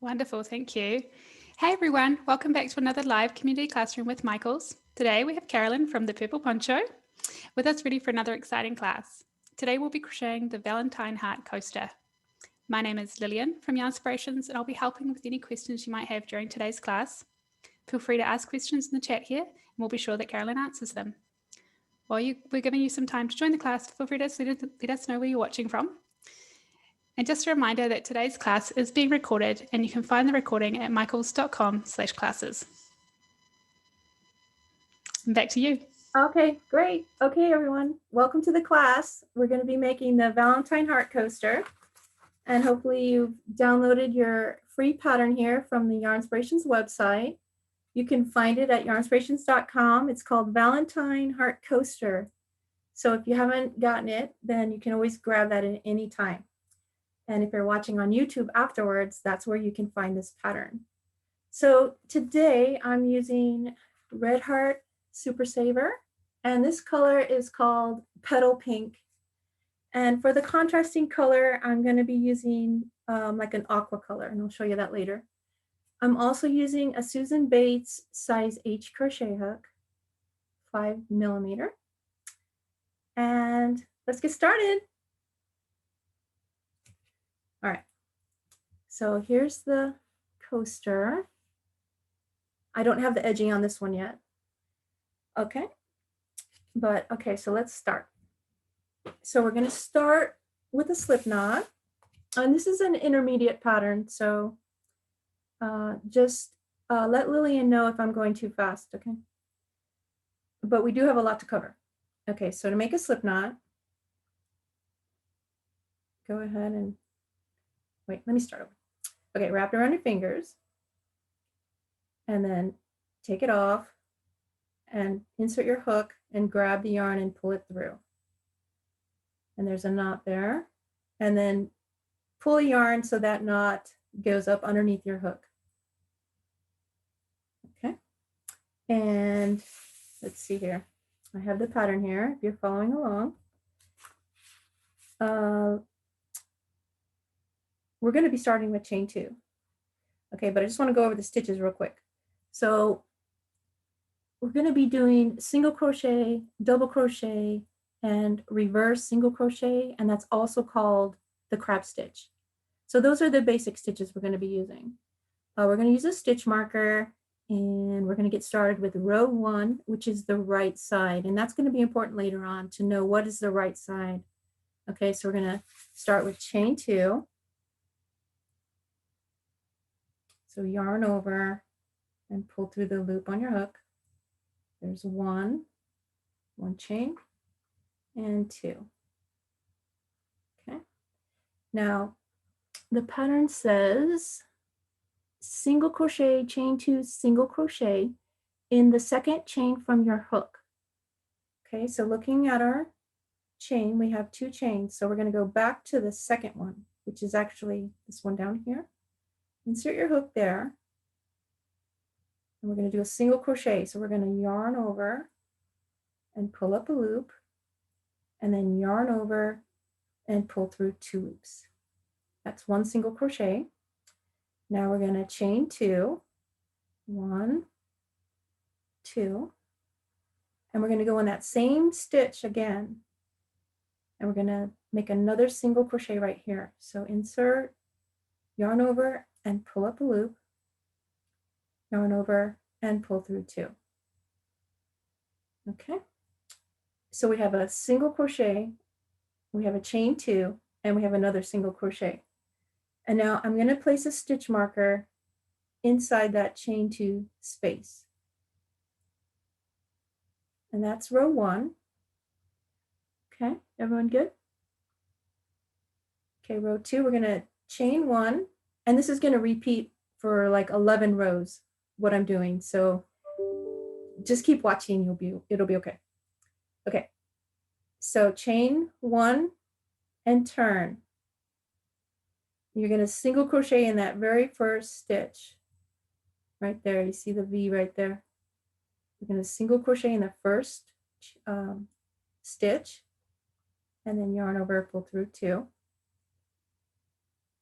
Wonderful, thank you. Hey everyone, welcome back to another live community classroom with Michaels. Today we have Carolyn from the Purple Poncho with us ready for another exciting class. Today we'll be crocheting the Valentine Heart Coaster. My name is Lillian from Yarn Inspirations and I'll be helping with any questions you might have during today's class. Feel free to ask questions in the chat here and we'll be sure that Carolyn answers them. While we're giving you some time to join the class, feel free to let us know where you're watching from. And just a reminder that today's class is being recorded and you can find the recording at michaels.com/classes. And back to you. Okay, great. Okay, everyone, welcome to the class. We're going to be making the Valentine Heart Coaster. And hopefully you've downloaded your free pattern here from the Yarn Inspirations website. You can find it at yarnspirations.com. It's called Valentine Heart Coaster. So if you haven't gotten it, then you can always grab that at any time. And if you're watching on YouTube afterwards, that's where you can find this pattern. So today I'm using Red Heart Super Saver, and this color is called Petal Pink. And for the contrasting color, I'm going to be using like an aqua color, and I'll show you that later. I'm also using a Susan Bates size H crochet hook, 5mm. And let's get started. All right, so here's the coaster. I don't have the edging on this one yet. Okay, but okay, so let's start. So we're going to start with a slip knot, and this is an intermediate pattern, so just let Lillian know if I'm going too fast, okay? But we do have a lot to cover. Okay, so to make a slip knot, go ahead and wait, let me start over. Okay, wrap it around your fingers and then take it off and insert your hook and grab the yarn and pull it through. And there's a knot there. And then pull a yarn so that knot goes up underneath your hook. Okay. And let's see here. I have the pattern here if you're following along. We're going to be starting with chain 2. Okay, but I just want to go over the stitches real quick. So we're going to be doing single crochet, double crochet, and reverse single crochet, and that's also called the crab stitch. So those are the basic stitches we're going to be using. We're going to use a stitch marker, and we're going to get started with row 1, which is the right side, and that's going to be important later on to know what is the right side. Okay, so we're going to start with chain 2. So yarn over and pull through the loop on your hook. There's one chain, and 2. Okay. Now the pattern says single crochet, chain 2, single crochet in the second chain from your hook. Okay, so looking at our chain, we have 2 chains. So we're going to go back to the second one, which is actually this one down here. Insert your hook there. And we're going to do a single crochet. So we're going to yarn over and pull up a loop, and then yarn over and pull through 2 loops. That's 1 single crochet. Now we're going to chain 2, 1, 2, and we're going to go in that same stitch again, and we're going to make another single crochet right here. So insert, yarn over and pull up a loop, yarn over and pull through 2. Okay, so we have a single crochet, we have a chain 2, and we have another single crochet. And now I'm going to place a stitch marker inside that chain 2 space. And that's row 1. Okay, everyone good? Okay, row 2, we're going to chain 1, and this is going to repeat for like 11 rows, what I'm doing. So just keep watching, it'll be okay. Okay, so chain 1 and turn. You're going to single crochet in that very first stitch right there. You see the V right there. You're going to single crochet in the first stitch, and then yarn over, pull through 2,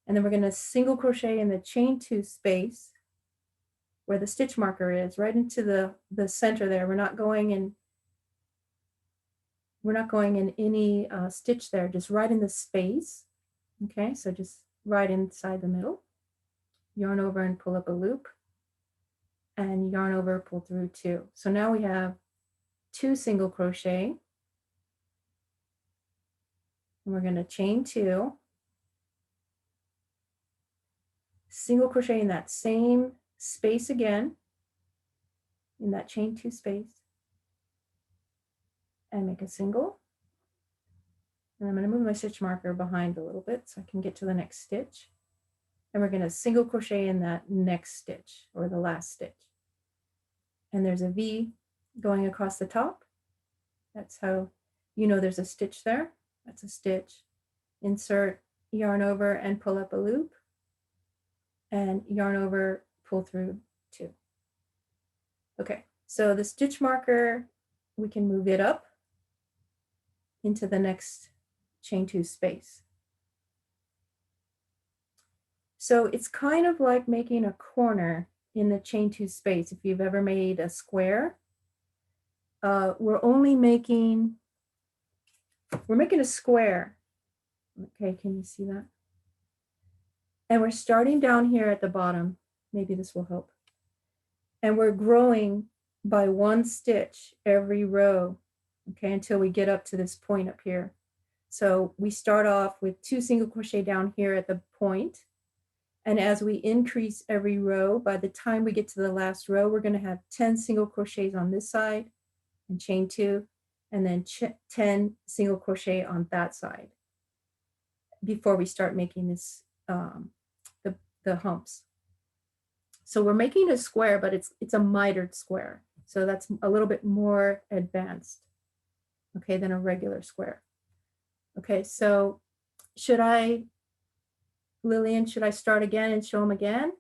And then we're going to single crochet in the chain 2 space where the stitch marker is, right into the center there. We're not going in any stitch there, just right in the space. Okay, so just right inside the middle. Yarn over and pull up a loop, and yarn over, pull through 2. So now we have 2 single crochet, and we're going to chain 2, single crochet in that same space again, in that chain 2 space, and make a single. And I'm going to move my stitch marker behind a little bit so I can get to the next stitch. And we're going to single crochet in that next stitch, or the last stitch. And there's a V going across the top. That's how you know there's a stitch there. That's a stitch. Insert, yarn over and pull up a loop, and yarn over, pull through 2. Okay, so the stitch marker, we can move it up into the next chain 2 space. So it's kind of like making a corner in the chain 2 space. If you've ever made a square, we're making a square. Okay, can you see that? And we're starting down here at the bottom. Maybe this will help. And we're growing by 1 stitch every row, okay, until we get up to this point up here. So we start off with 2 single crochet down here at the point. And as we increase every row, by the time we get to the last row, we're going to have 10 single crochets on this side and chain 2, and then 10 single crochet on that side before we start making this the humps. So we're making a square, but it's a mitered square. So that's a little bit more advanced, okay, than a regular square. Okay, so Lillian, should I start again and show them again?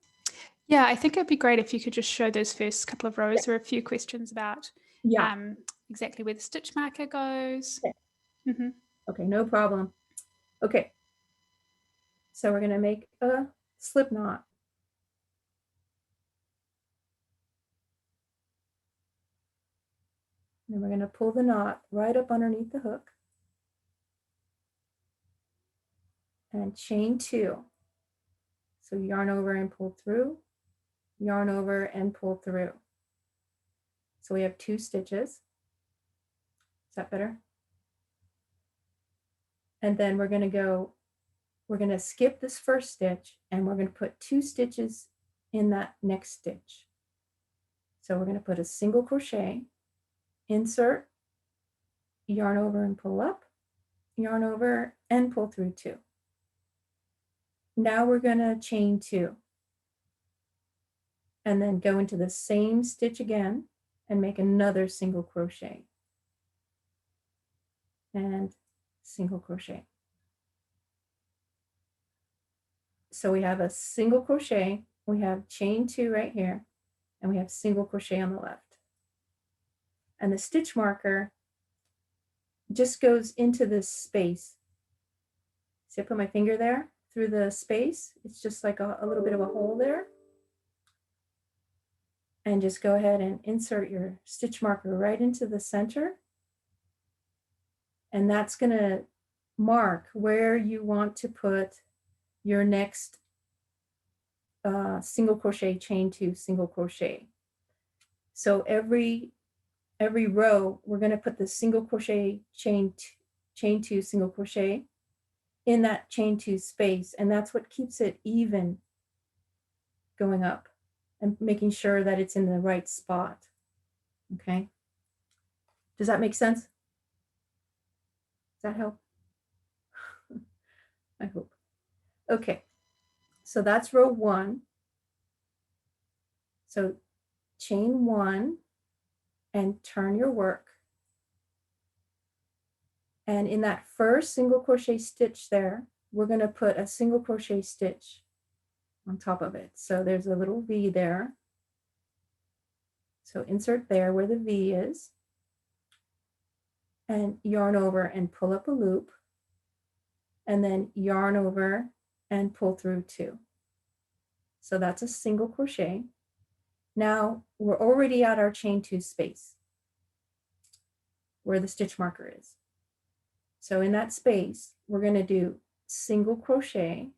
Yeah, I think it'd be great if you could just show those first couple of rows. There are a few questions about exactly where the stitch marker goes. Okay. Okay, no problem. Okay, so we're going to make a slip knot. Then we're going to pull the knot right up underneath the hook and chain 2. So yarn over and pull through, yarn over and pull through. So we have 2 stitches. Is that better? And then we're going to skip this first stitch, and we're going to put 2 stitches in that next stitch. So we're going to put a single crochet, insert, yarn over and pull up, yarn over and pull through 2. Now we're going to chain 2 and then go into the same stitch again and make another single crochet and single crochet. So we have a single crochet, we have chain 2 right here, and we have single crochet on the left. And the stitch marker just goes into this space. See, I put my finger there through the space. It's just like a little bit of a hole there. And just go ahead and insert your stitch marker right into the center. And that's going to mark where you want to put your next single crochet, chain 2, single crochet. So every row, we're going to put the single crochet, chain 2, single crochet in that chain 2 space, and that's what keeps it even going up and making sure that it's in the right spot. Okay, does that make sense? Does that help? I hope. Okay, so that's row 1. So chain 1 and turn your work. And in that first single crochet stitch there, we're going to put a single crochet stitch on top of it. So there's a little V there. So insert there where the V is, and yarn over and pull up a loop, and then yarn over and pull through 2. So that's a single crochet. Now we're already at our chain 2 space where the stitch marker is. So in that space, we're going to do single crochet,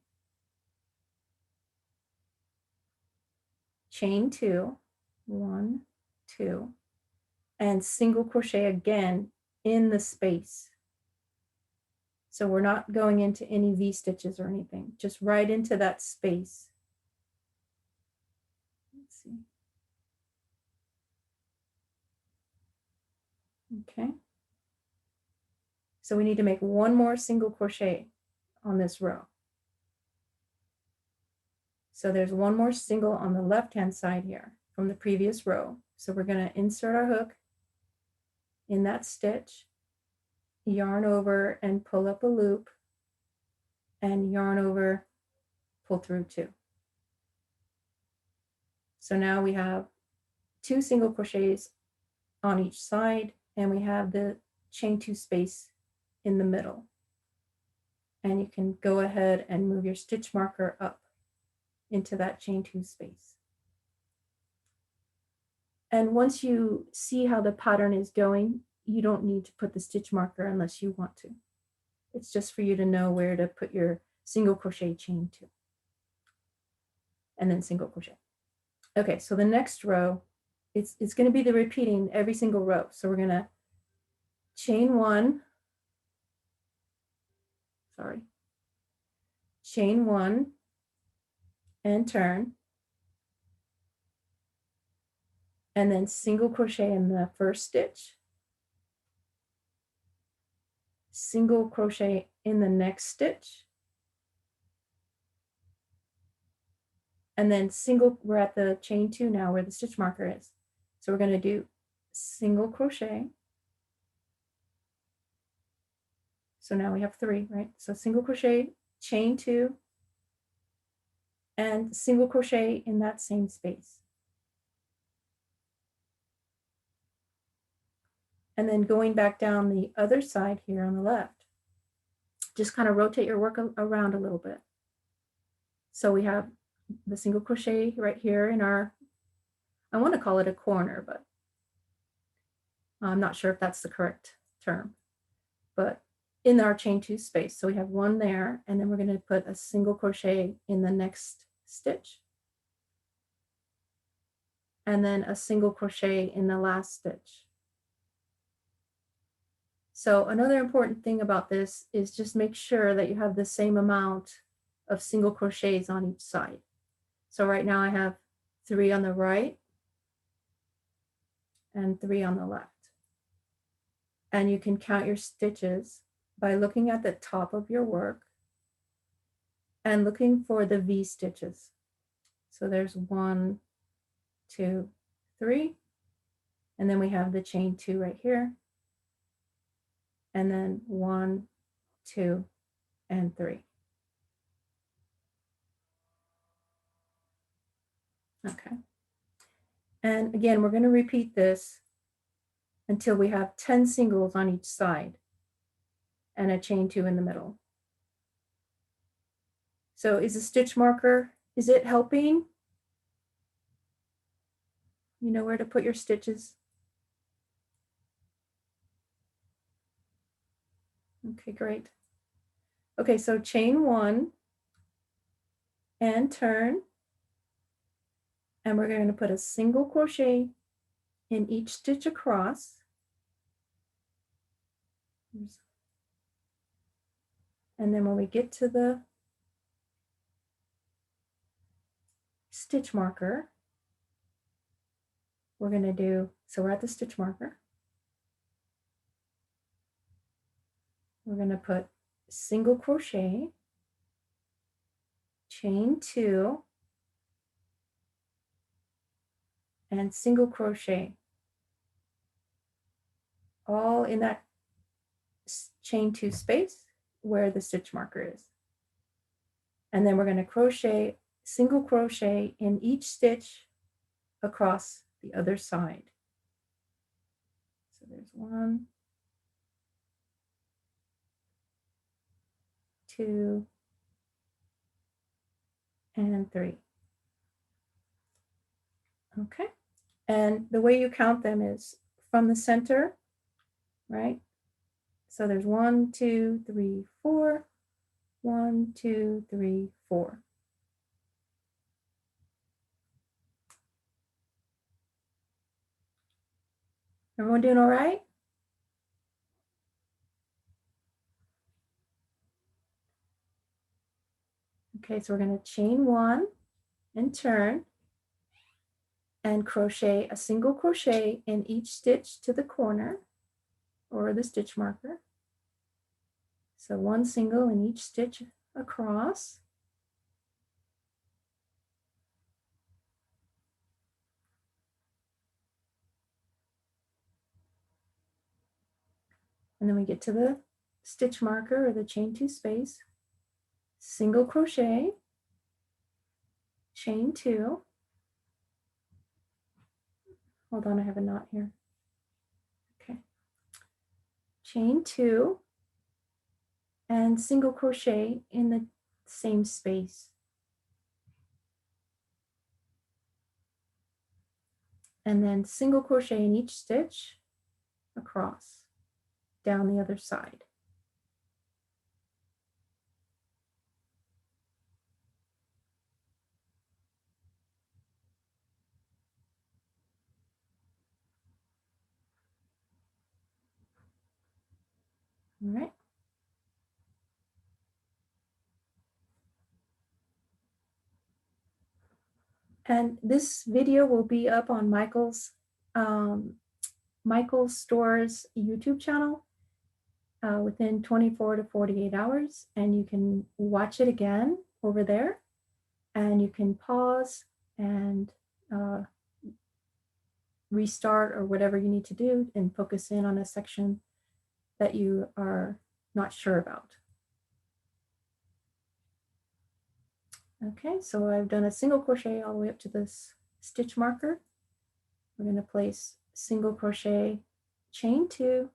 chain 2, 1, 2, and single crochet again in the space. So we're not going into any V stitches or anything, just right into that space. Let's see. Okay. So we need to make one more single crochet on this row. So there's one more single on the left-hand side here from the previous row. So we're going to insert our hook in that stitch, yarn over and pull up a loop, and yarn over, pull through 2. So now we have 2 single crochets on each side, and we have the chain 2 space in the middle. And you can go ahead and move your stitch marker up into that chain 2 space. And once you see how the pattern is going, you don't need to put the stitch marker unless you want to. It's just for you to know where to put your single crochet chain 2. And then single crochet. Okay, so the next row, it's going to be the repeating every single row. So we're going to chain 1, chain 1 and turn, and then single crochet in the first stitch, single crochet in the next stitch, and then single, we're at the chain 2 now where the stitch marker is. So we're going to do single crochet. So now we have 3, right? So single crochet, chain 2, and single crochet in that same space. And then going back down the other side here on the left, just kind of rotate your work around a little bit. So we have the single crochet right here in our, I want to call it a corner, but I'm not sure if that's the correct term, but in our chain 2 space. So we have 1 there, and then we're going to put a single crochet in the next stitch, and then a single crochet in the last stitch. So another important thing about this is just make sure that you have the same amount of single crochets on each side. So right now I have 3 on the right and 3 on the left. And you can count your stitches by looking at the top of your work and looking for the V stitches. So there's 1, 2, 3, and then we have the chain 2 right here, and then 1, 2, and 3. Okay. And again, we're going to repeat this until we have 10 singles on each side and a chain 2 in the middle. So is the stitch marker, is it helping? You know where to put your stitches? Okay, great. Okay, so chain 1 and turn, and we're going to put a single crochet in each stitch across. And then when we get to the stitch marker, we're going to do, so we're at the stitch marker. We're going to put single crochet, chain 2, and single crochet, all in that chain 2 space where the stitch marker is. And then we're going to crochet, single crochet in each stitch across the other side. So there's 1, 2, and 3. Okay, and the way you count them is from the center, right? So there's 1, 2, 3, 4, 1, 2, 3, 4. Everyone doing all right? Okay, so we're going to chain 1 and turn and crochet a single crochet in each stitch to the corner or the stitch marker. So 1 single in each stitch across. And then we get to the stitch marker or the chain 2 space, single crochet, chain 2. Hold on, I have a knot here. Okay. Chain 2 and single crochet in the same space. And then single crochet in each stitch across, down the other side. All right. And this video will be up on Michael's Store's YouTube channel within 24 to 48 hours. And you can watch it again over there. And you can pause and restart or whatever you need to do and focus in on a section that you are not sure about. Okay, so I've done a single crochet all the way up to this stitch marker. We're going to place single crochet, chain 2,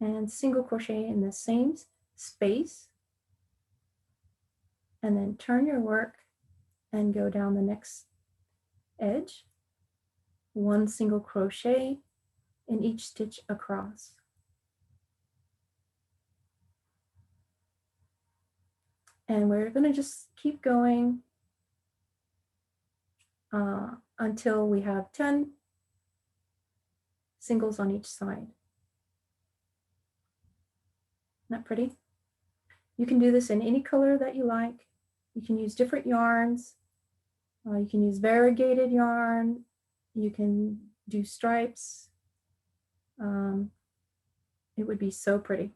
and single crochet in the same space, and then turn your work and go down the next edge, 1 single crochet in each stitch across. And we're going to just keep going until we have 10 singles on each side. Isn't that pretty? You can do this in any color that you like. You can use different yarns. You can use variegated yarn. You can do stripes. It would be so pretty.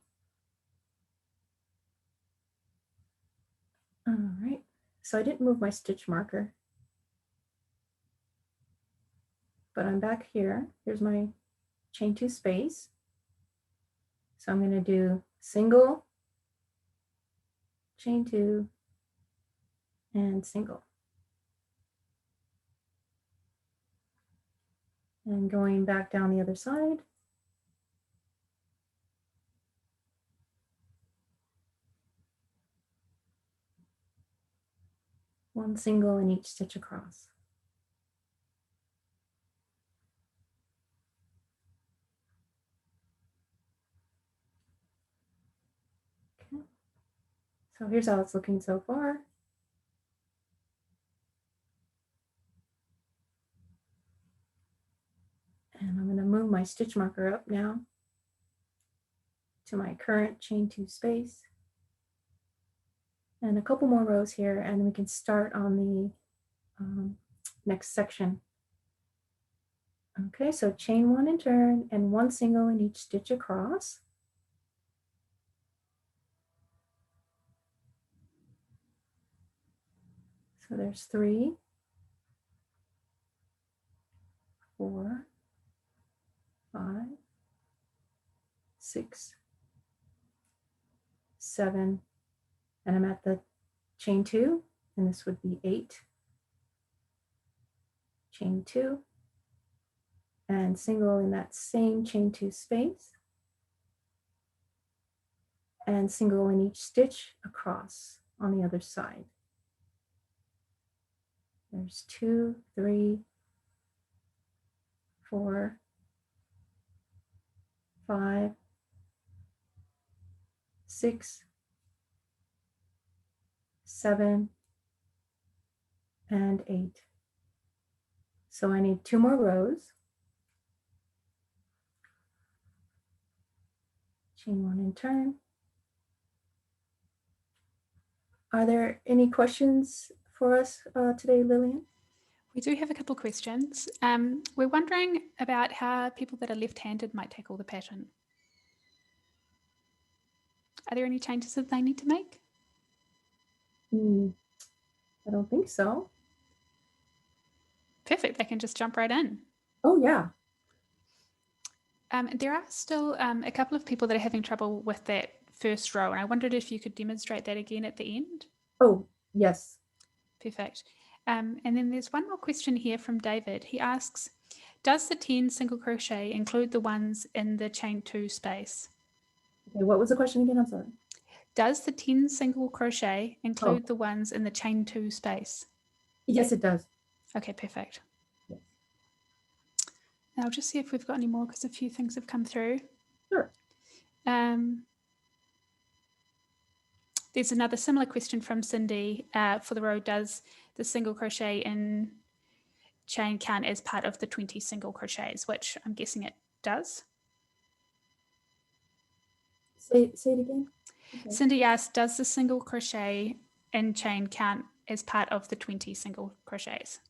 All right, so I didn't move my stitch marker, but I'm back here. Here's my chain 2 space. So I'm going to do single, chain 2, and single. And going back down the other side. One single in each stitch across. Okay. So here's how it's looking so far. And I'm going to move my stitch marker up now to my current chain 2 space. And a couple more rows here, and we can start on the next section. Okay, so chain 1 and turn, and 1 single in each stitch across. So there's 3, 4, 5, 6, 7, and I'm at the chain 2, and this would be 8, chain 2, and single in that same chain 2 space, and single in each stitch across on the other side. There's 2, 3, 4, 5, 6, 7, and 8. So I need 2 more rows. Chain 1 and turn. Are there any questions for us today, Lillian? We do have a couple of questions. We're wondering about how people that are left-handed might tackle the pattern. Are there any changes that they need to make? I don't think so. Perfect, they can just jump right in. Oh, yeah. There are still a couple of people that are having trouble with that first row, and I wondered if you could demonstrate that again at the end. Oh, yes. Perfect. And then there's one more question here from David. He asks, does the 10 single crochet include the ones in the chain 2 space? Okay, what was the question again? I'm sorry. Does the 10 single crochet include the ones in the chain 2 space? Yes, it does. Okay, perfect. Yes. And I'll just see if we've got any more because a few things have come through. Sure. There's another similar question from Cindy for the row, does the single crochet in chain count as part of the 20 single crochets, which I'm guessing it does. Say it again. Okay. Cindy asked, does the single crochet in chain count as part of the 20 single crochets?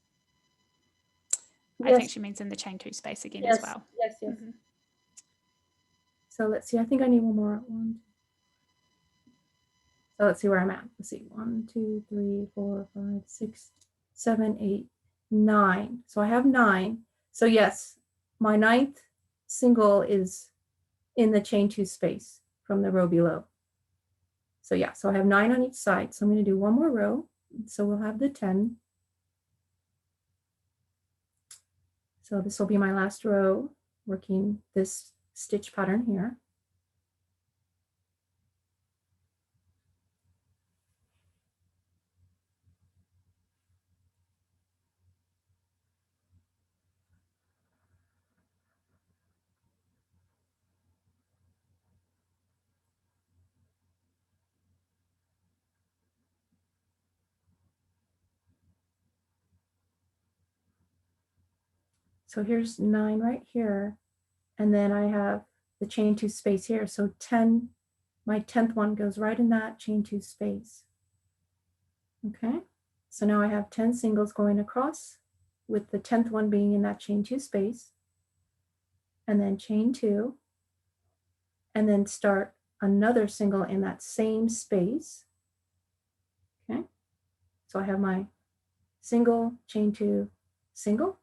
Yes. I think she means in the chain 2 space again as well. Yes. Mm-hmm. So let's see, I think I need one more. So let's see where I'm at. Let's see, 1, 2, 3, 4, 5, 6, 7, 8, 9. So I have 9. So yes, my 9th single is in the chain 2 space from the row below. So yeah, so I have 9 on each side. So I'm going to do one more row. So we'll have the 10. So this will be my last row, working this stitch pattern here. So here's 9 right here. And then I have the chain 2 space here. So 10, my 10th one goes right in that chain 2 space. Okay, so now I have 10 singles going across with the 10th one being in that chain 2 space. And then chain 2. And then start another single in that same space. Okay, so I have my single, chain 2, single.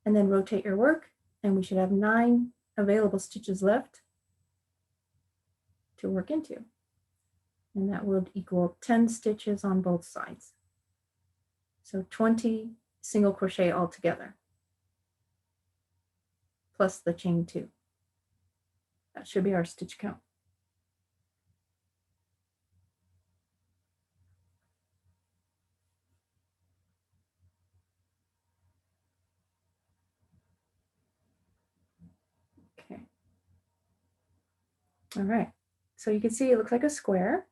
And then rotate your work, and we should have 9 available stitches left to work into. And that would equal 10 stitches on both sides. So 20 single crochet altogether, plus the chain 2. That should be our stitch count. Okay. All right. So you can see it looks like a square.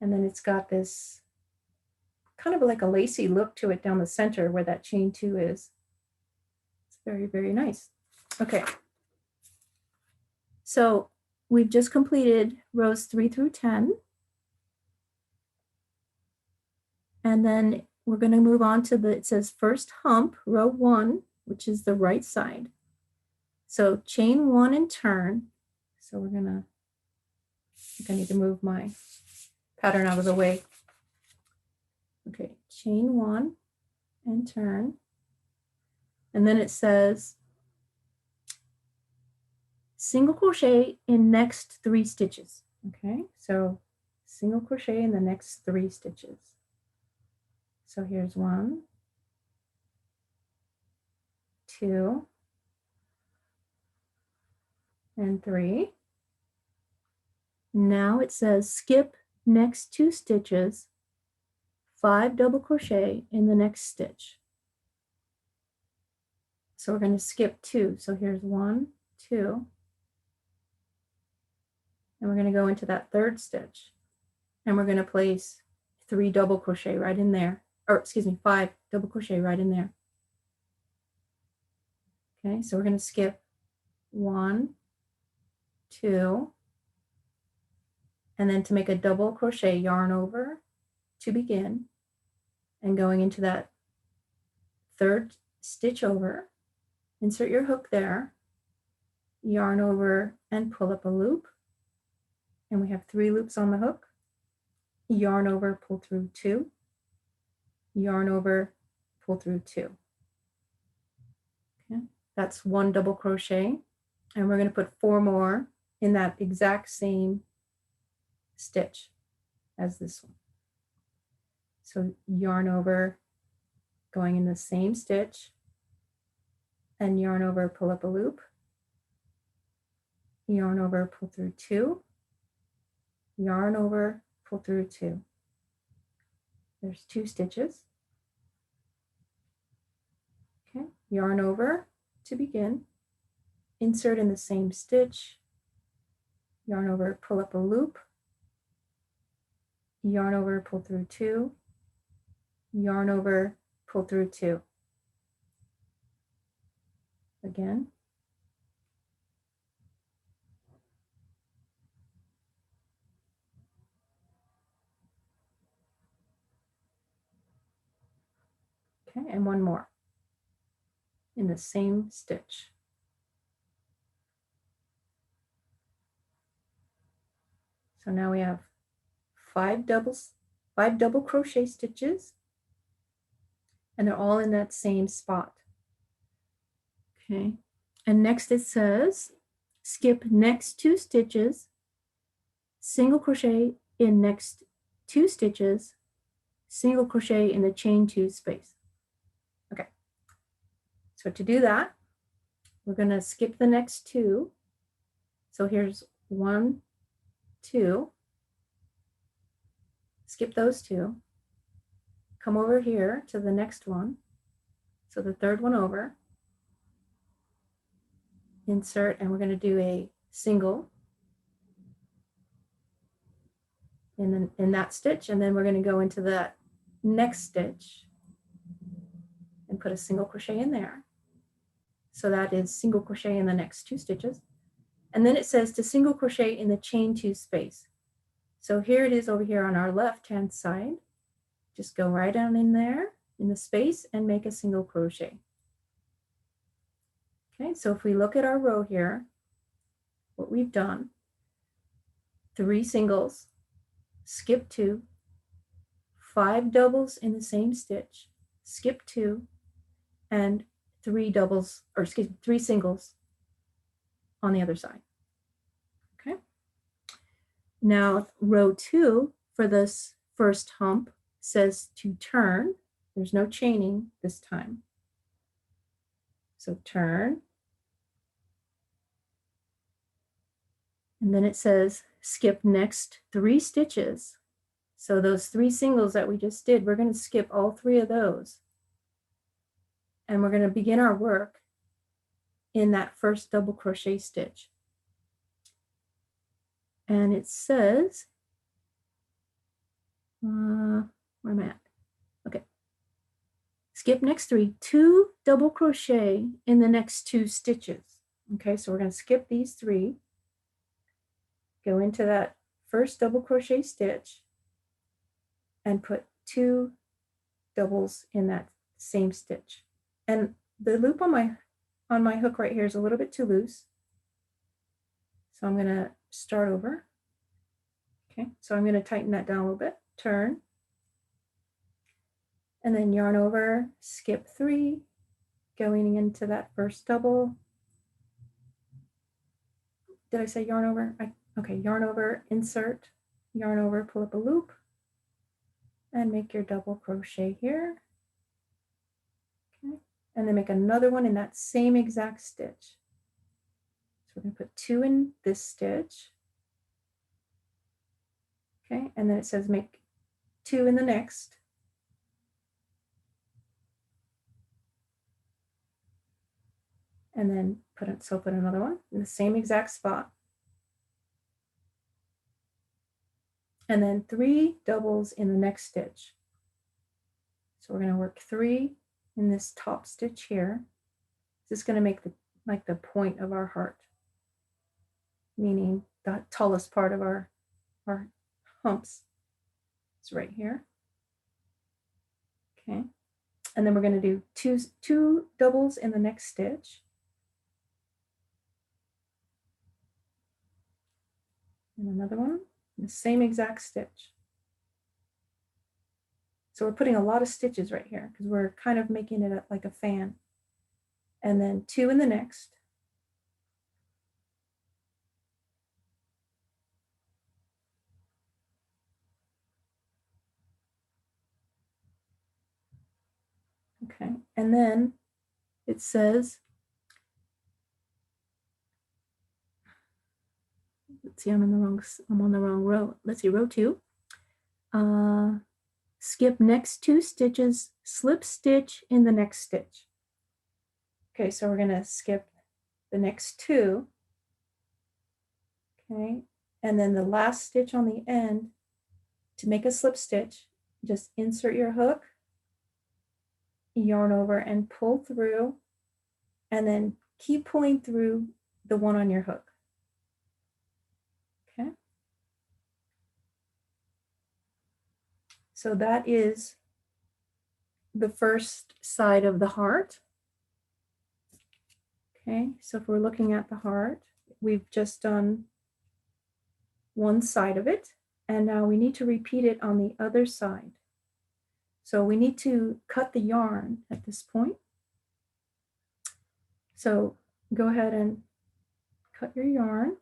And then it's got this kind of like a lacy look to it down the center where that chain 2 is. It's very, very nice. Okay. So we've just completed rows 3 through 10. And then we're going to move on to it says first hump, row 1, which is the right side. So chain 1 and turn. So we're going to, I think I need to move my pattern out of the way. Okay, chain 1 and turn. And then it says single crochet in next 3 stitches. Okay, so single crochet in the next 3 stitches. So here's 1, 2, and 3. Now it says skip next 2 stitches 5 double crochet in the next stitch. So we're going to skip 2. So here's 1, 2, and we're going to go into that third stitch, and we're going to place 3 double crochet right in there, or excuse me, 5 double crochet right in there. Okay, so we're going to skip 1, 2, and then to make a double crochet, yarn over to begin, and going into that third stitch over, insert your hook there, yarn over and pull up a loop, and we have 3 loops on the hook. Yarn over, pull through 2, yarn over, pull through 2. Okay, that's 1 double crochet, and we're going to put 4 more in that exact same stitch as this one. So yarn over, going in the same stitch, and yarn over, pull up a loop, yarn over, pull through 2, yarn over, pull through 2. There's 2 stitches. Okay, yarn over to begin, insert in the same stitch, yarn over, pull up a loop, yarn over, pull through 2, yarn over, pull through 2. Again. Okay, and 1 more in the same stitch. So now we have 5 double crochet stitches, and they're all in that same spot. Okay, and next it says skip next 2 stitches, single crochet in next 2 stitches, single crochet in the chain 2 space. Okay, so to do that, we're going to skip the next 2. So here's 1, 2, skip those 2, come over here to the next one, so the third one over, insert, and we're going to do a single in that stitch, and then we're going to go into the next stitch and put a single crochet in there. So that is single crochet in the next 2 stitches. And then it says to single crochet in the chain 2 space. So here it is over here on our left hand side. Just go right down in there in the space and make a single crochet. Okay, so if we look at our row here, what we've done, 3 singles, skip 2, 5 doubles in the same stitch, skip 2, and 3 doubles, or excuse me, 3 singles on the other side. Okay. Now row 2 for this first hump says to turn. There's no chaining this time. So turn. And then it says skip next 3 stitches. So those 3 singles that we just did, we're going to skip all 3 of those. And we're going to begin our work in that first double crochet stitch. And it says, where am I at? Okay. Skip next 3, 2 double crochet in the next 2 stitches. Okay, so we're going to skip these 3, go into that first double crochet stitch, and put 2 doubles in that same stitch. And the loop on my hook right here is a little bit too loose. So I'm going to start over. Okay, so I'm going to tighten that down a little bit. Turn. And then yarn over, skip 3, going into that first double. Did I say yarn over? Okay, yarn over, insert, yarn over, pull up a loop, and make your double crochet here. Okay, and then make another one in that same exact stitch. So we're going to put 2 in this stitch. Okay, and then it says make 2 in the next. and then put another one in the same exact spot. And then 3 doubles in the next stitch. So we're going to work 3 in this top stitch here. This is going to make the point of our heart, meaning the tallest part of our humps. It's right here. Okay. And then we're going to do two doubles in the next stitch. And another one, the same exact stitch. So we're putting a lot of stitches right here because we're kind of making it like a fan. And then 2 in the next. Okay, and then it says, let's see, I'm on the wrong row. Let's see, row 2. Skip next 2 stitches, slip stitch in the next stitch. Okay, so we're going to skip the next 2. Okay, and then the last stitch on the end, to make a slip stitch, just insert your hook, yarn over and pull through, and then keep pulling through the one on your hook. Okay. So that is the first side of the heart. Okay, so if we're looking at the heart, we've just done one side of it, and now we need to repeat it on the other side. So we need to cut the yarn at this point. So go ahead and cut your yarn.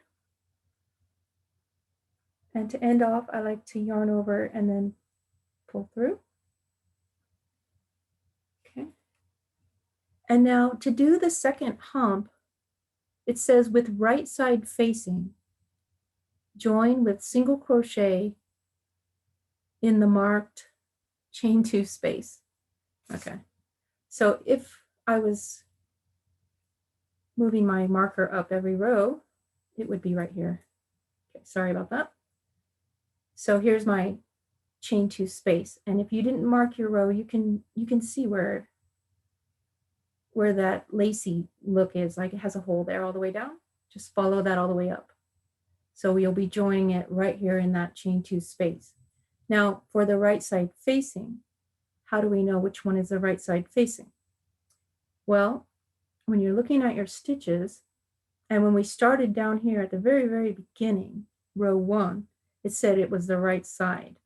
And to end off, I like to yarn over and then pull through. Okay. And now to do the second hump, it says with right side facing, join with single crochet in the marked chain 2 space. Okay. So if I was moving my marker up every row, it would be right here. Okay, sorry about that. So here's my chain 2 space, and if you didn't mark your row, you can see where that lacy look is, like it has a hole there all the way down. Just follow that all the way up. So we'll be joining it right here in that chain 2 space. Now for the right side facing, how do we know which one is the right side facing? Well, when you're looking at your stitches, and when we started down here at the very, very beginning, row 1, it said it was the right side.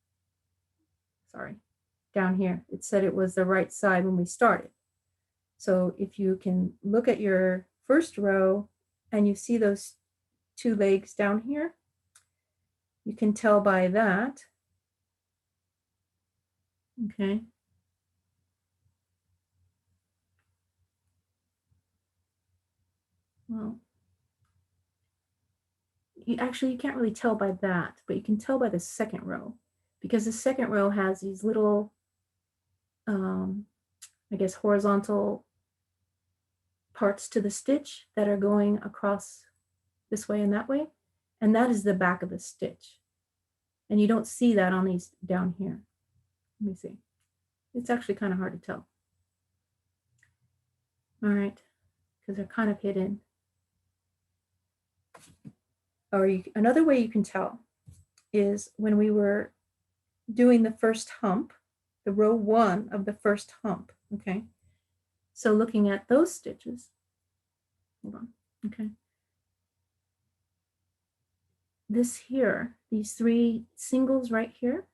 Sorry, down here, it said it was the right side when we started. So if you can look at your first row and you see those 2 legs down here, you can tell by that. Okay. Well, you can't really tell by that, but you can tell by the second row, because the second row has these little, I guess, horizontal parts to the stitch that are going across this way and that way. And that is the back of the stitch. And you don't see that on these down here. Let me see. It's actually kind of hard to tell. All right, because they're kind of hidden. Or another way you can tell is when we were doing the first hump, the row 1 of the first hump, okay? So looking at those stitches, hold on, okay? This here, these 3 singles right here,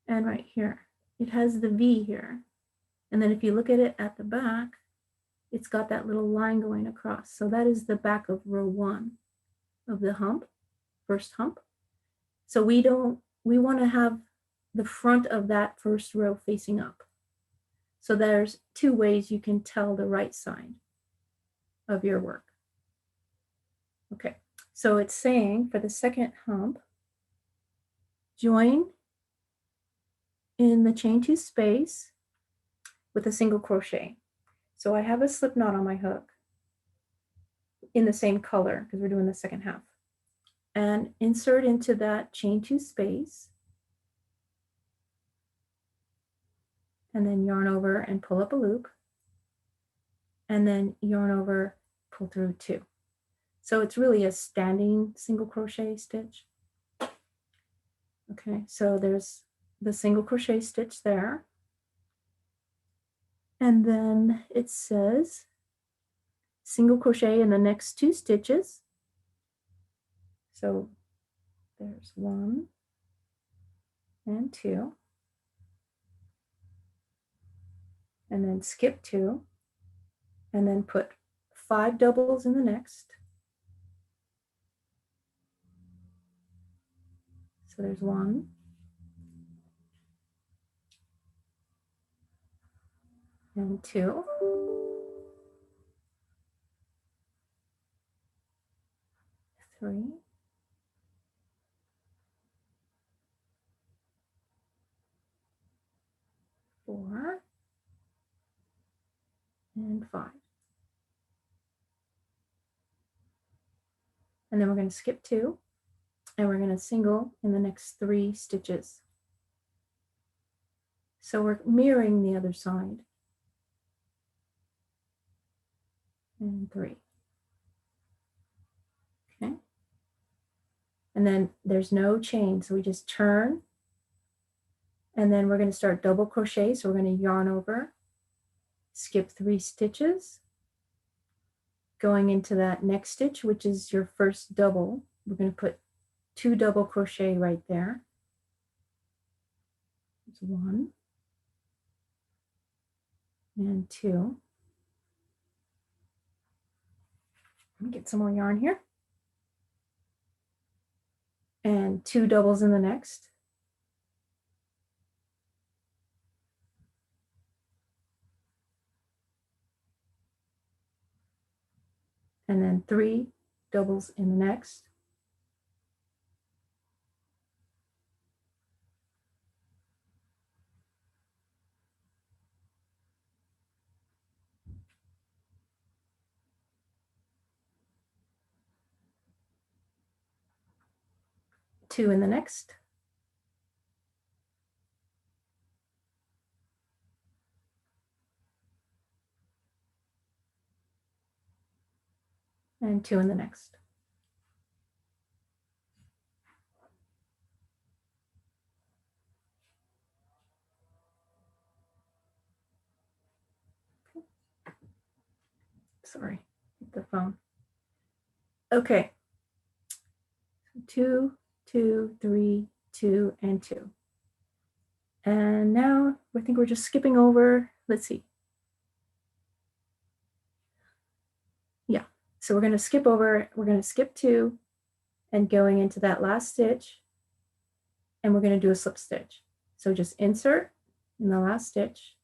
and right here, it has the V here. And then if you look at it at the back, it's got that little line going across. So that is the back of row 1 of the hump, first hump. So we want to have the front of that first row facing up. So there's 2 ways you can tell the right side of your work. Okay, so it's saying for the second hump, join in the chain 2 space with a single crochet. So I have a slip knot on my hook in the same color because we're doing the second half. And insert into that chain 2 space. And then yarn over and pull up a loop. And then yarn over, pull through 2. So it's really a standing single crochet stitch. Okay, so there's the single crochet stitch there. And then it says single crochet in the next 2 stitches. So there's 1 and 2. And then skip 2. And then put 5 doubles in the next. So there's 1. And 2. 3. 4. And 5. And then we're going to skip 2. And we're going to single in the next 3 stitches. So we're mirroring the other side. And 3. Okay. And then there's no chain, so we just turn. And then we're going to start double crochet. So we're going to yarn over, skip 3 stitches. Going into that next stitch, which is your first double, we're going to put 2 double crochet right there. There's 1 and 2. Let me get some more yarn here. And 2 doubles in the next. And then 3 doubles in the next. Two in the next. And 2 in the next. Sorry, hit the phone. Okay. 2, 2, 3, 2, and 2. And now I think we're just skipping over. Let's see. Yeah. So we're going to skip over. We're going to skip 2 and going into that last stitch. And we're going to do a slip stitch. So just insert in the last stitch,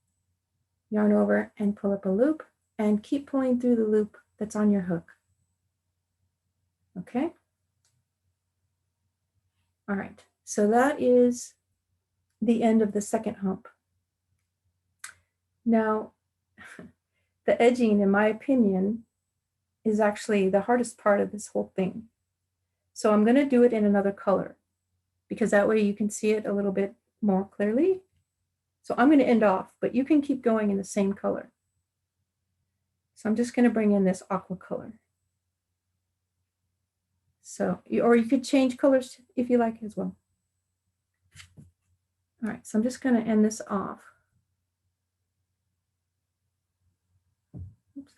yarn over and pull up a loop, and keep pulling through the loop that's on your hook. Okay. All right. So that is the end of the second hump. Now, the edging, in my opinion, is actually the hardest part of this whole thing. So I'm going to do it in another color because that way you can see it a little bit more clearly. So I'm going to end off, but you can keep going in the same color. So I'm just going to bring in this aqua color. So, or you could change colors if you like as well. All right, so I'm just going to end this off. Oops.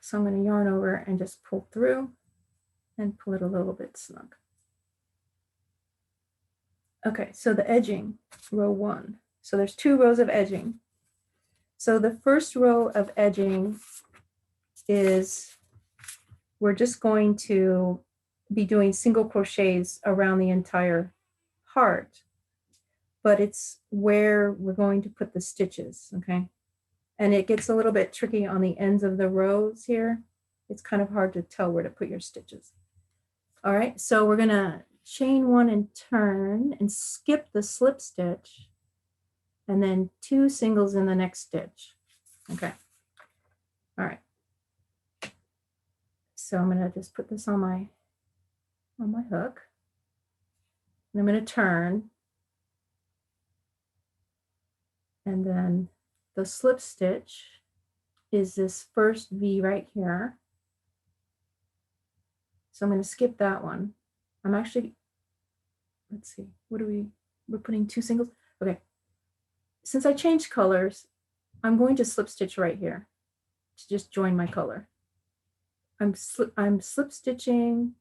So I'm going to yarn over and just pull through and pull it a little bit snug. Okay, so the edging, row 1. So there's 2 rows of edging. So the first row of edging is, we're just going to be doing single crochets around the entire heart, but it's where we're going to put the stitches, okay? And it gets a little bit tricky on the ends of the rows here. It's kind of hard to tell where to put your stitches. All right, so we're gonna chain 1 and turn and skip the slip stitch. and then 2 singles in the next stitch. Okay. All right. So I'm going to just put this on my hook. And I'm going to turn. And then the slip stitch is this first V right here. So I'm going to skip that one. I'm actually, let's see, we're putting 2 singles. Okay. Since I changed colors, I'm going to slip stitch right here to just join my color. I'm slip stitching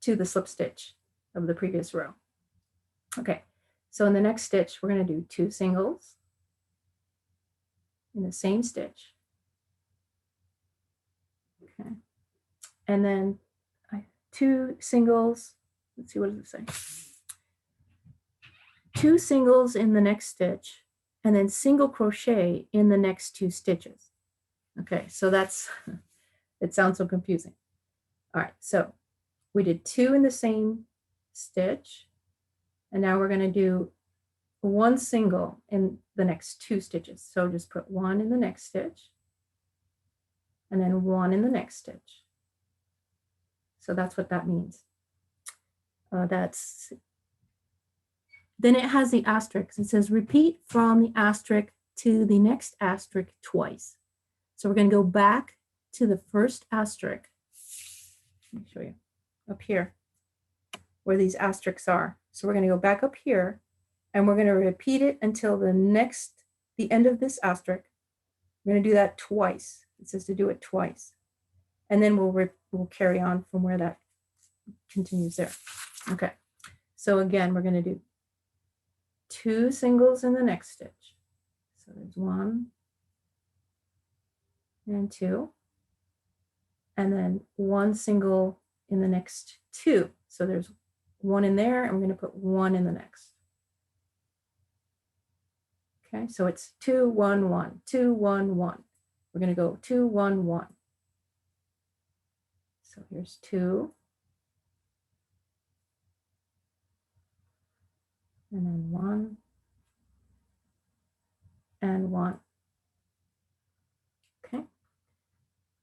to the slip stitch of the previous row. Okay, so in the next stitch, we're going to do 2 singles in the same stitch. Okay, and then 2 singles. Let's see, what does it say? 2 singles in the next stitch, and then single crochet in the next 2 stitches. Okay, so that's, it sounds so confusing. All right, so we did 2 in the same stitch, and now we're going to do 1 single in the next 2 stitches. So just put 1 in the next stitch, and then 1 in the next stitch. So that's what that means. Then it has the asterisk. It says repeat from the asterisk to the next asterisk twice. So we're going to go back to the first asterisk. Let me show you up here where these asterisks are. So we're going to go back up here, and we're going to repeat it until the end of this asterisk. We're going to do that twice. It says to do it twice. And then we'll carry on from where that continues there. Okay. So again, we're going to do 2 singles in the next stitch. So there's 1 and 2. And then 1 single in the next 2. So there's 1 in there, and we're going to put 1 in the next. Okay, so it's 2, 1, 1, 2, 1, 1. We're going to go 2, 1, 1. So here's 2. And then 1 and 1. Okay.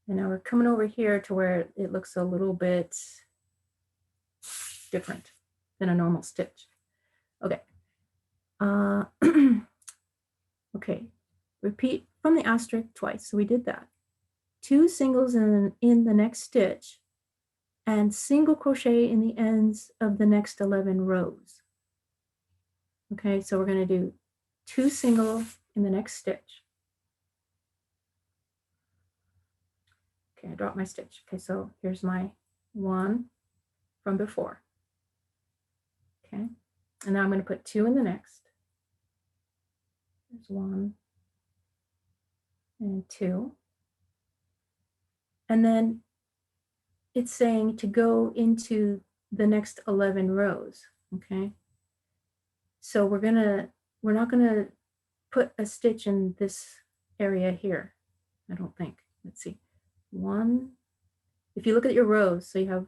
And now we're coming over here to where it looks a little bit different than a normal stitch. Okay. Okay. Repeat from the asterisk twice. So we did that. 2 singles in the next stitch, and single crochet in the ends of the next 11 rows. Okay, so we're going to do 2 single in the next stitch. Okay, I dropped my stitch. Okay, so here's my 1 from before. Okay, and now I'm going to put 2 in the next. There's 1 and 2. And then it's saying to go into the next 11 rows. Okay, so we're not gonna put a stitch in this area here, I don't think. Let's see. 1, if you look at your rows, so you have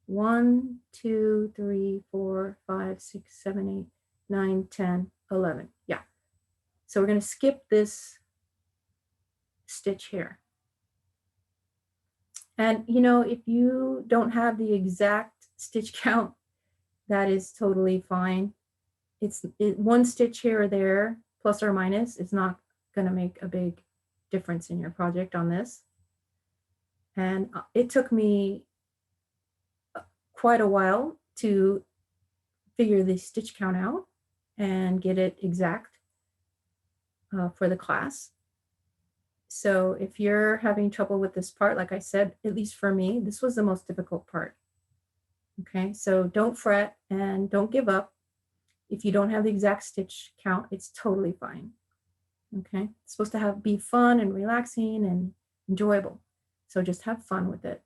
1, 2, 3, 4, 5, 6, 7, 8, 9, 10, 11. Yeah. So we're going to skip this stitch here. And you know, if you don't have the exact stitch count, that is totally fine. It's 1 stitch here or there, plus or minus, is not going to make a big difference in your project on this. And it took me quite a while to figure the stitch count out and get it exact for the class. So if you're having trouble with this part, like I said, at least for me, this was the most difficult part. Okay, so don't fret and don't give up. If you don't have the exact stitch count, it's totally fine. Okay, it's supposed to be fun and relaxing and enjoyable. So just have fun with it.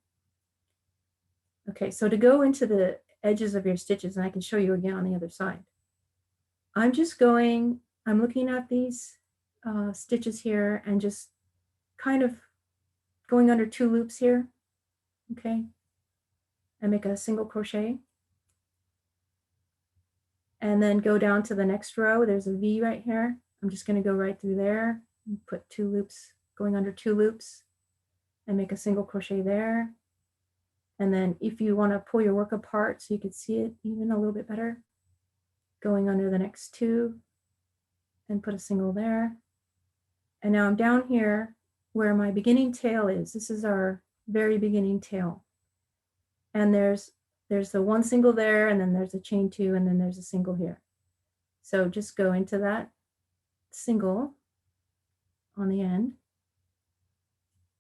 Okay, so to go into the edges of your stitches, and I can show you again on the other side. I'm looking at these stitches here and just kind of going under 2 loops here. Okay, and make a single crochet. and then go down to the next row. There's a V right here. I'm just going to go right through there and put 2 loops, going under 2 loops, and make a single crochet there. And then if you want to pull your work apart so you can see it even a little bit better, going under the next 2 and put a single there. And now I'm down here where my beginning tail is. This is our very beginning tail. And there's the 1 single there, and then there's a chain 2, and then there's a single here. So just go into that single on the end,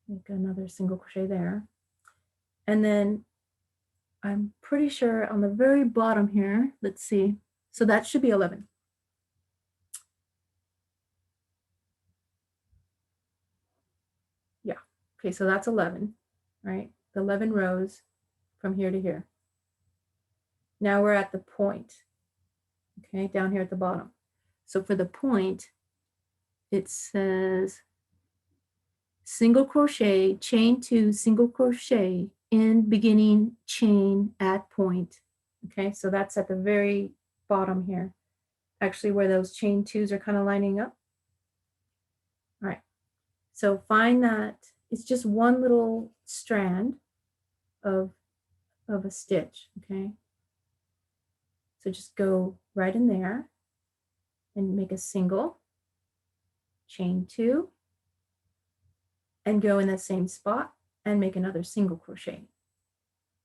make another single crochet there. And then I'm pretty sure on the very bottom here, let's see, so that should be 11. Yeah, okay, so that's 11, right? The 11 rows from here to here. Now we're at the point, okay, down here at the bottom. So for the point, it says single crochet, chain 2, single crochet in beginning chain at point. Okay, so that's at the very bottom here, actually where those chain 2s are kind of lining up. All right, so find that it's just one little strand of a stitch. Okay, so just go right in there and make a single, chain 2, and go in that same spot and make another single crochet.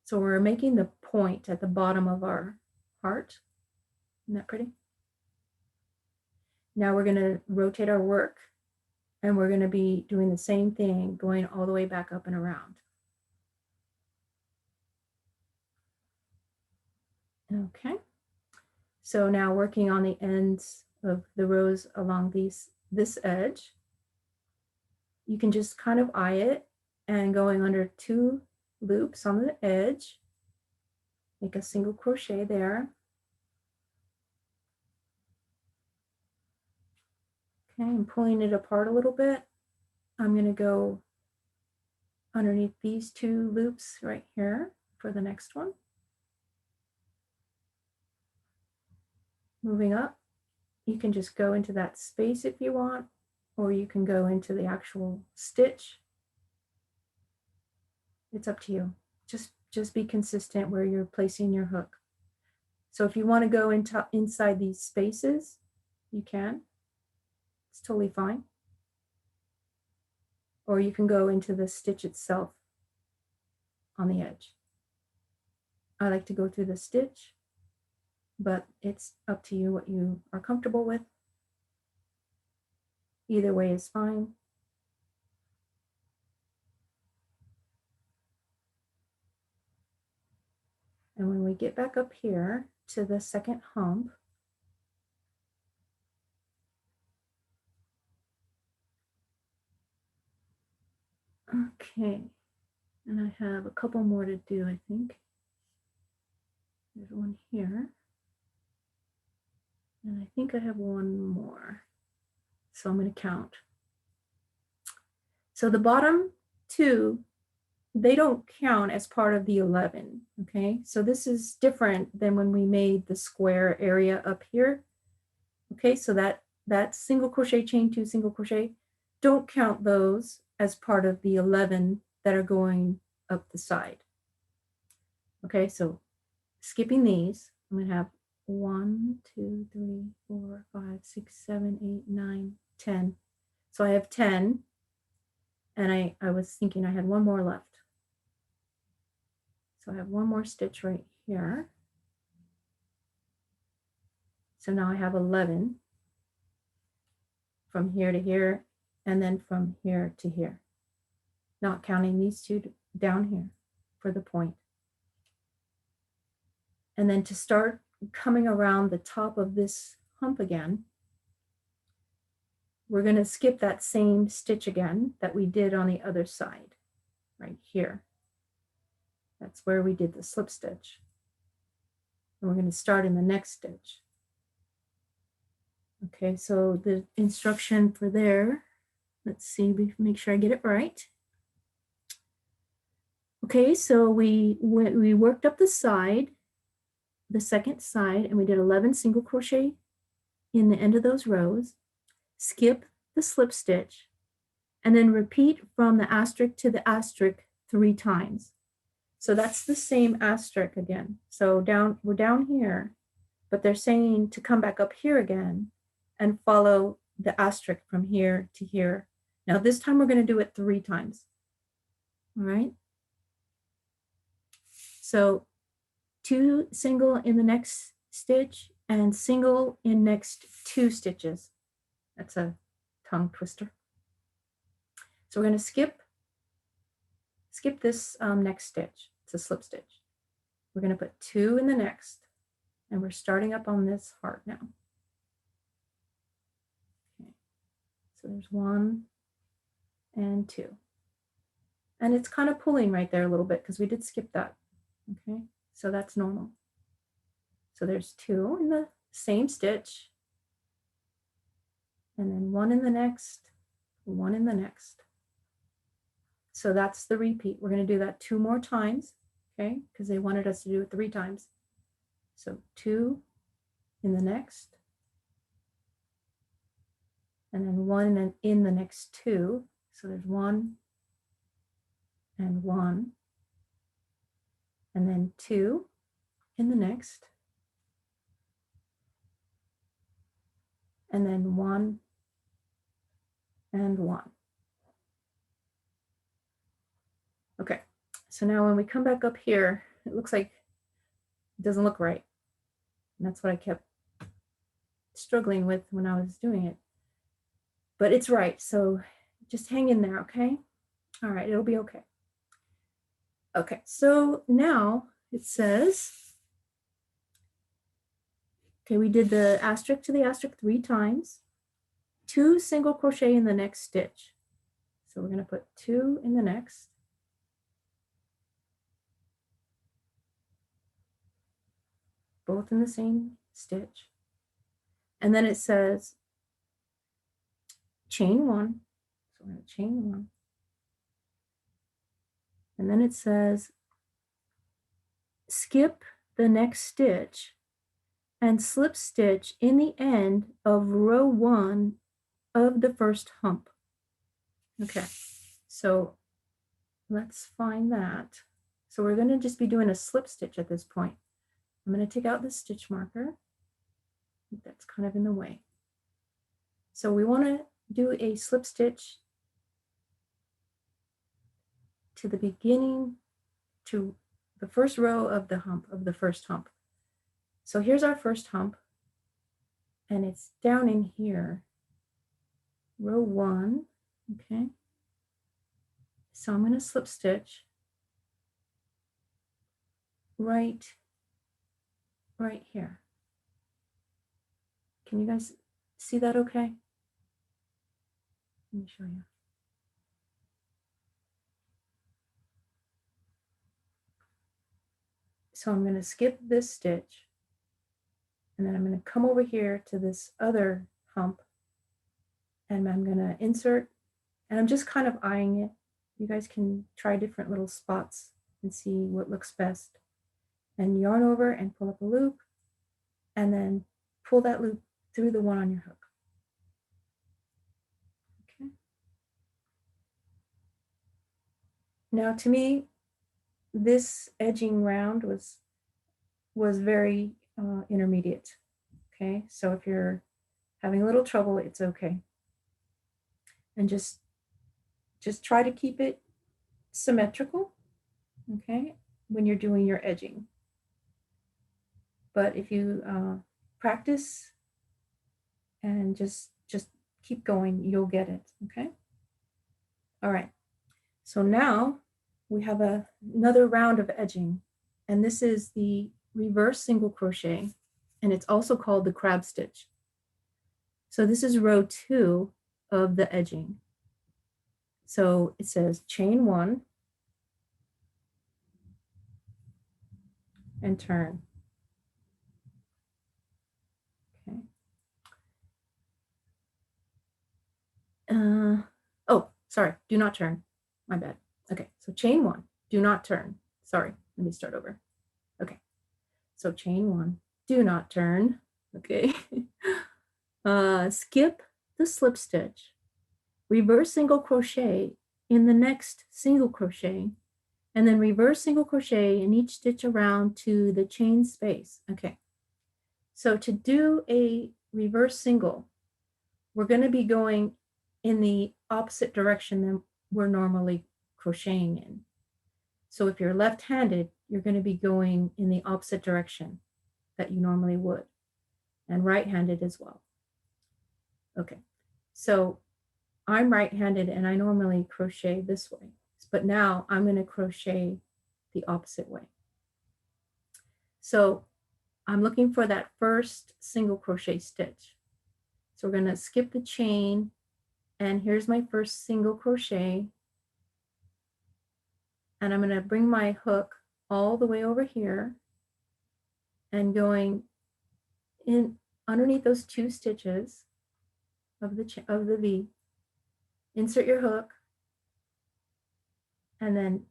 So we're making the point at the bottom of our heart. Isn't that pretty? Now we're going to rotate our work, and we're going to be doing the same thing, going all the way back up and around. Okay. So now working on the ends of the rows along this edge, you can just kind of eye it and going under 2 loops on the edge, make a single crochet there. Okay, I'm pulling it apart a little bit. I'm going to go underneath these 2 loops right here for the next one. Moving up, you can just go into that space if you want, or you can go into the actual stitch. It's up to you. Just be consistent where you're placing your hook. So if you want to go inside these spaces, you can. It's totally fine. Or you can go into the stitch itself on the edge. I like to go through the stitch, but it's up to you what you are comfortable with. Either way is fine. And when we get back up here to the second hump, okay, and I have a couple more to do, I think. There's one here. And I think I have one more. So I'm going to count. So the bottom 2, they don't count as part of the 11, okay? So this is different than when we made the square area up here. Okay, so that single crochet, chain 2, single crochet, don't count those as part of the 11 that are going up the side. Okay, so skipping these, I'm going to have 1, 2, 3, 4, 5, 6, 7, 8, 9, 10. So I have 10, and I was thinking I had one more left. So I have one more stitch right here. So now I have 11 from here to here, and then from here to here. Not counting these 2 down here for the point. And then to start coming around the top of this hump again, we're going to skip that same stitch again that we did on the other side, right here. That's where we did the slip stitch. And we're going to start in the next stitch. Okay, so the instruction for there, let's see, make sure I get it right. Okay, so we worked up the side the second side and we did 11 single crochet in the end of those rows, skip the slip stitch, and then repeat from the asterisk to the asterisk 3 times. So that's the same asterisk again. So we're down here, but they're saying to come back up here again and follow the asterisk from here to here. Now this time we're going to do it 3 times. All right. So 2 single in the next stitch and single in next 2 stitches. That's a tongue twister. So we're going to skip this next stitch. It's a slip stitch. We're going to put 2 in the next, and we're starting up on this heart now. Okay. So there's 1 and 2. And it's kind of pulling right there a little bit because we did skip that. Okay, so that's normal. So there's 2 in the same stitch, and then 1 in the next, 1 in the next. So that's the repeat. We're going to do that 2 more times, okay, because they wanted us to do it 3 times. So 2 in the next, and then 1 in the next 2. So there's 1 and 1, and then 2 in the next, and then 1 and 1. Okay, so now when we come back up here, it looks like it doesn't look right. And that's what I kept struggling with when I was doing it. But it's right, so just hang in there, okay? All right, it'll be okay. Okay, so now it says, okay, we did the asterisk to the asterisk 3 times, 2 single crochet in the next stitch. So we're going to put 2 in the next, both in the same stitch. And then it says chain 1. So we're going to chain 1. And then it says skip the next stitch and slip stitch in the end of row 1 of the first hump. Okay, so let's find that. So we're going to just be doing a slip stitch at this point. I'm going to take out the stitch marker. That's kind of in the way. So we want to do a slip stitch to the beginning, to the first row of the hump, of the first hump. So here's our first hump, and it's down in here, row 1, okay? So I'm going to slip stitch right here. Can you guys see that okay? Let me show you. So I'm going to skip this stitch, and then I'm going to come over here to this other hump, and I'm going to insert, and I'm just kind of eyeing it. You guys can try different little spots and see what looks best. And yarn over and pull up a loop, and then pull that loop through the one on your hook. Okay. Now to me, this edging round was very intermediate. Okay, so if you're having a little trouble, it's okay. And just try to keep it symmetrical, okay, when you're doing your edging. But if you practice and just keep going, you'll get it, okay? All right, so now we have another round of edging, and this is the reverse single crochet, and it's also called the crab stitch. So this is row 2 of the edging. So it says chain 1 and turn. Okay. Oh, sorry, do not turn. My bad. Okay, so chain 1, do not turn. Sorry, let me start over. Okay, So chain 1, do not turn, okay? Skip the slip stitch, reverse single crochet in the next single crochet, and then reverse single crochet in each stitch around to the chain space. Okay, so to do a reverse single, we're going to be going in the opposite direction than we're normally crocheting in. So if you're left-handed, you're going to be going in the opposite direction that you normally would, and right-handed as well. Okay, so I'm right-handed and I normally crochet this way, but now I'm going to crochet the opposite way. So I'm looking for that first single crochet stitch. So we're going to skip the chain, and here's my first single crochet, and I'm going to bring my hook all the way over here and going in underneath those 2 stitches of the V. Insert your hook, and then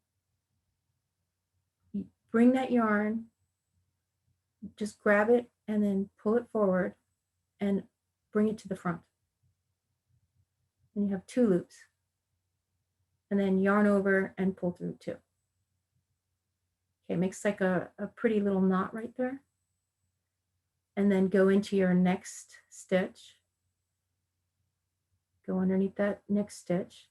you bring that yarn, just grab it and then pull it forward and bring it to the front. And you have 2 loops, and then yarn over and pull through 2. Okay, makes like a pretty little knot right there. And then go into your next stitch. Go underneath that next stitch,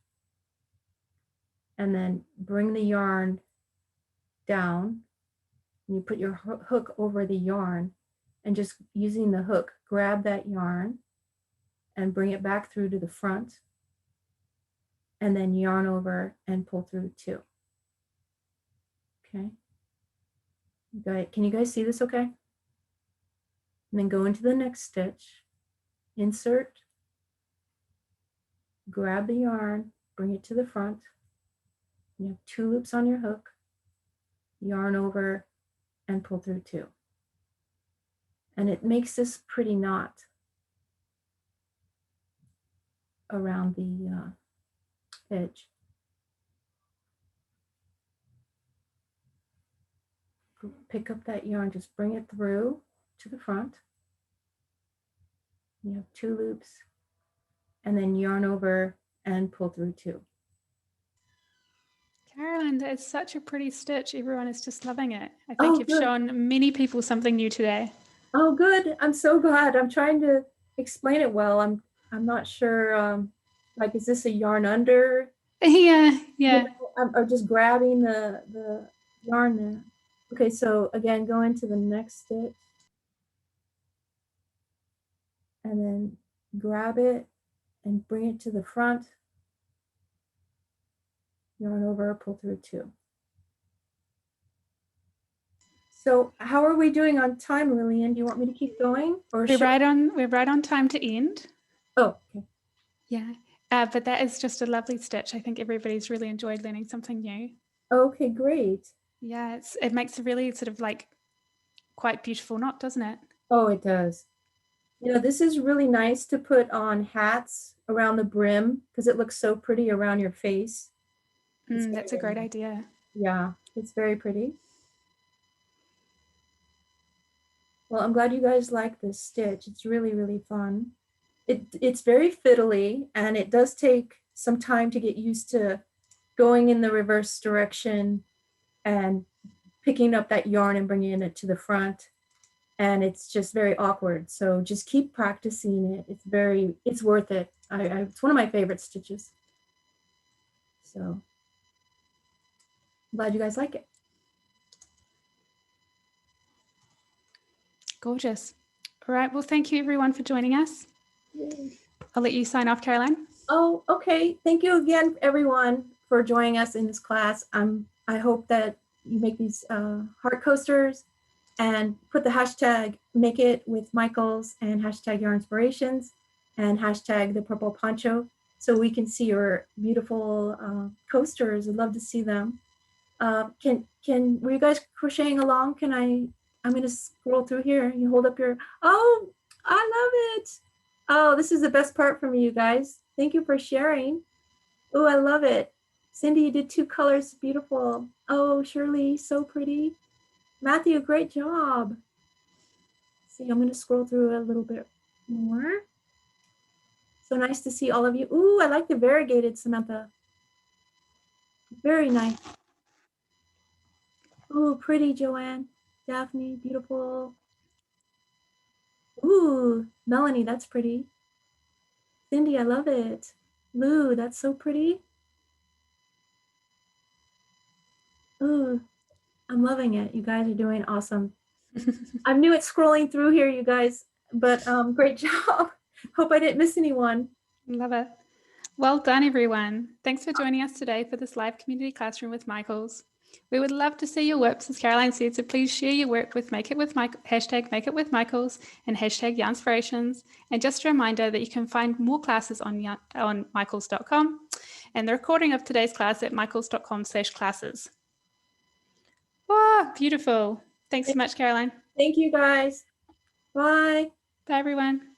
and then bring the yarn down. And you put your hook over the yarn, and just using the hook, grab that yarn and bring it back through to the front, and then yarn over and pull through 2. Okay. Can you guys see this okay? And then go into the next stitch, insert, grab the yarn, bring it to the front. You have 2 loops on your hook, yarn over and pull through 2. And it makes this pretty knot around the edge. Pick up that yarn, just bring it through to the front. You have 2 loops, and then yarn over and pull through 2. Carolyn, that is such a pretty stitch. Everyone is just loving it. I think you've shown many people something new today. Oh, good. I'm so glad. I'm trying to explain it well. I'm not sure, like, is this a yarn under? Yeah. Or just grabbing the yarn there. Okay, so again, go into the next stitch and then grab it and bring it to the front, yarn over, pull through 2. So how are we doing on time, Lillian? Do you want me to keep going? Or we're right on time to end. Oh, okay. Yeah, but that is just a lovely stitch. I think everybody's really enjoyed learning something new. Okay, great. Yeah, it makes a really sort of like quite beautiful knot, doesn't it? Oh, it does. You know, this is really nice to put on hats around the brim because it looks so pretty around your face. That's a great idea. Yeah, it's very pretty. Well, I'm glad you guys like this stitch. It's really, really fun. It's very fiddly, and it does take some time to get used to going in the reverse direction and picking up that yarn and bringing it to the front. And it's just very awkward. So just keep practicing it. It's worth it. It's one of my favorite stitches. So I'm glad you guys like it. Gorgeous. All right. Well, thank you everyone for joining us. Yay. I'll let you sign off, Caroline. Oh, okay. Thank you again, everyone, for joining us in this class. I hope that you make these heart coasters and put the hashtag Make It with Michaels and hashtag Your Inspirations and hashtag The Purple Poncho so we can see your beautiful coasters. I'd love to see them. Were you guys crocheting along? I'm going to scroll through here. You hold up your, oh, I love it. Oh, this is the best part for me, you guys. Thank you for sharing. Oh, I love it. Cindy, you did 2 colors. Beautiful. Oh, Shirley, so pretty. Matthew, great job. see. I'm going to scroll through a little bit more. So nice to see all of you. Ooh, I like the variegated, Samantha. Very nice. Ooh, pretty, Joanne. Daphne, beautiful. Ooh, Melanie, that's pretty. Cindy, I love it. Lou, that's so pretty. Ooh, I'm loving it. You guys are doing awesome. I'm new at scrolling through here, you guys, but great job. Hope I didn't miss anyone. Love it. Well done, everyone. Thanks for joining us today for this live community classroom with Michaels. We would love to see your WIPs, as Caroline said, so please share your work with hashtag Make It With Michaels and hashtag Yarnspirations. And just a reminder that you can find more classes on michaels.com and the recording of today's class at michaels.com/classes. Wow, beautiful. Thanks so much, Caroline. Thank you, guys. Bye. Bye, everyone.